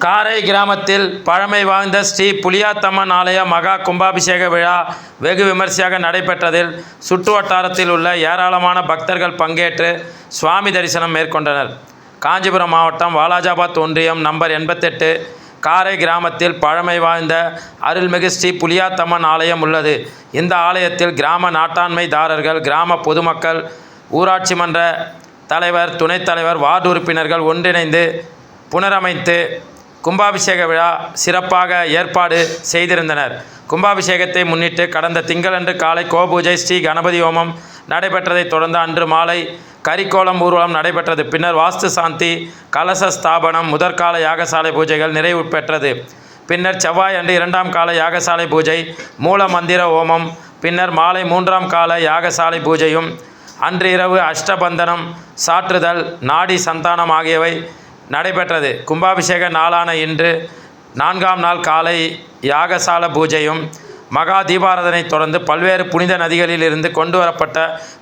காரை கிராமத்தில் பழமை வாய்ந்த ஸ்ரீ புலியாத்தம்மன் ஆலய மகா கும்பாபிஷேக விழா வெகு விமர்சையாக நடைபெற்றதில் சுற்று வட்டாரத்தில் உள்ள ஏராளமான பக்தர்கள் பங்கேற்று சுவாமி தரிசனம் மேற்கொண்டனர். காஞ்சிபுரம் மாவட்டம் வாலாஜாபாத் ஒன்றியம் நம்பர் 88 காரை கிராமத்தில் பழமை வாய்ந்த அருள்மிகு ஸ்ரீ புலியாத்தம்மன் ஆலயம் உள்ளது. இந்த ஆலயத்தில் கிராம நாட்டாண்மைதாரர்கள், கிராம பொதுமக்கள், ஊராட்சி மன்ற தலைவர், துணைத் தலைவர், வார்டு உறுப்பினர்கள் ஒன்றிணைந்து புனரமைத்து கும்பாபிஷேக விழா சிறப்பாக ஏற்பாடு செய்திருந்தனர். கும்பாபிஷேகத்தை முன்னிட்டு கடந்த திங்களன்று காலை கோபூஜை, ஸ்ரீ கணபதி ஹோமம் நடைபெற்றதைத் தொடர்ந்து அன்று மாலை கரிக்கோலம் ஊர்வலம் நடைபெற்றது. பின்னர் வாஸ்து சாந்தி, கலச ஸ்தாபனம், முதற்கால யாகசாலை பூஜைகள் நிறைவு பெற்றது. பின்னர் செவ்வாய் அன்று 2ஆம் கால யாகசாலை பூஜை, மூல மந்திர ஹோமம், பின்னர் மாலை 3ஆம் கால யாகசாலை பூஜையும், அன்று இரவு அஷ்டபந்தனம், சாற்றுதல், நாடி சந்தானம் ஆகியவை நடைபெற்றது. கும்பாபிஷேக நாளான இன்று 4ஆம் நாள் காலை யாகசால பூஜையும், மகா தீபாராதனை தொடர்ந்து பல்வேறு புனித நதிகளில் இருந்து கொண்டு வரப்பட்ட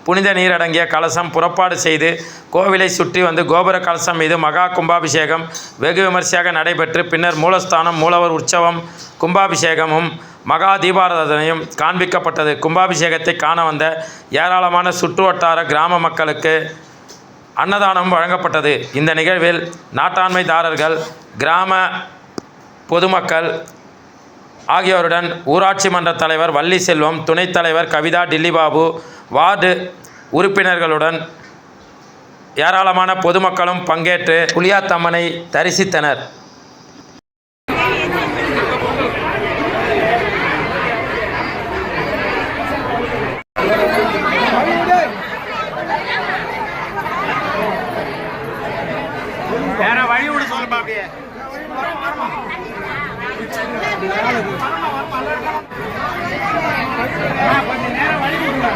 புனித நீரடங்கிய கலசம் புறப்பாடு செய்து கோவிலை சுற்றி வந்து கோபுர கலசம் மீது மகா கும்பாபிஷேகம் வெகு விமர்சையாக நடைபெற்று பின்னர் மூலஸ்தானம், மூலவர் உற்சவம், கும்பாபிஷேகமும் மகா தீபாராதனையும் காண்பிக்கப்பட்டது. கும்பாபிஷேகத்தை காண வந்த ஏராளமான சுற்று வட்டார கிராம மக்களுக்கு அன்னதானம் வழங்கப்பட்டது. இந்த நிகழ்வில் நாட்டாண்மைதாரர்கள், கிராம பொதுமக்கள் ஆகியோருடன் ஊராட்சி மன்ற தலைவர் வள்ளி செல்வம், துணைத் தலைவர் கவிதா டில்லிபாபு, வார்டு உறுப்பினர்களுடன் ஏராளமான பொதுமக்களும் பங்கேற்று புலியாத்தம்மனை தரிசித்தனர். வேற வழி விட சொல்லுப்பா. அப்படியே கொஞ்சம் நேரம் வழி விடுங்க.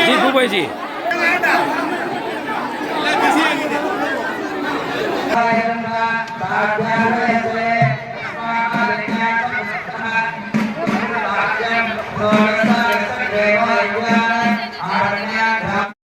जी भूपाई जी Bye.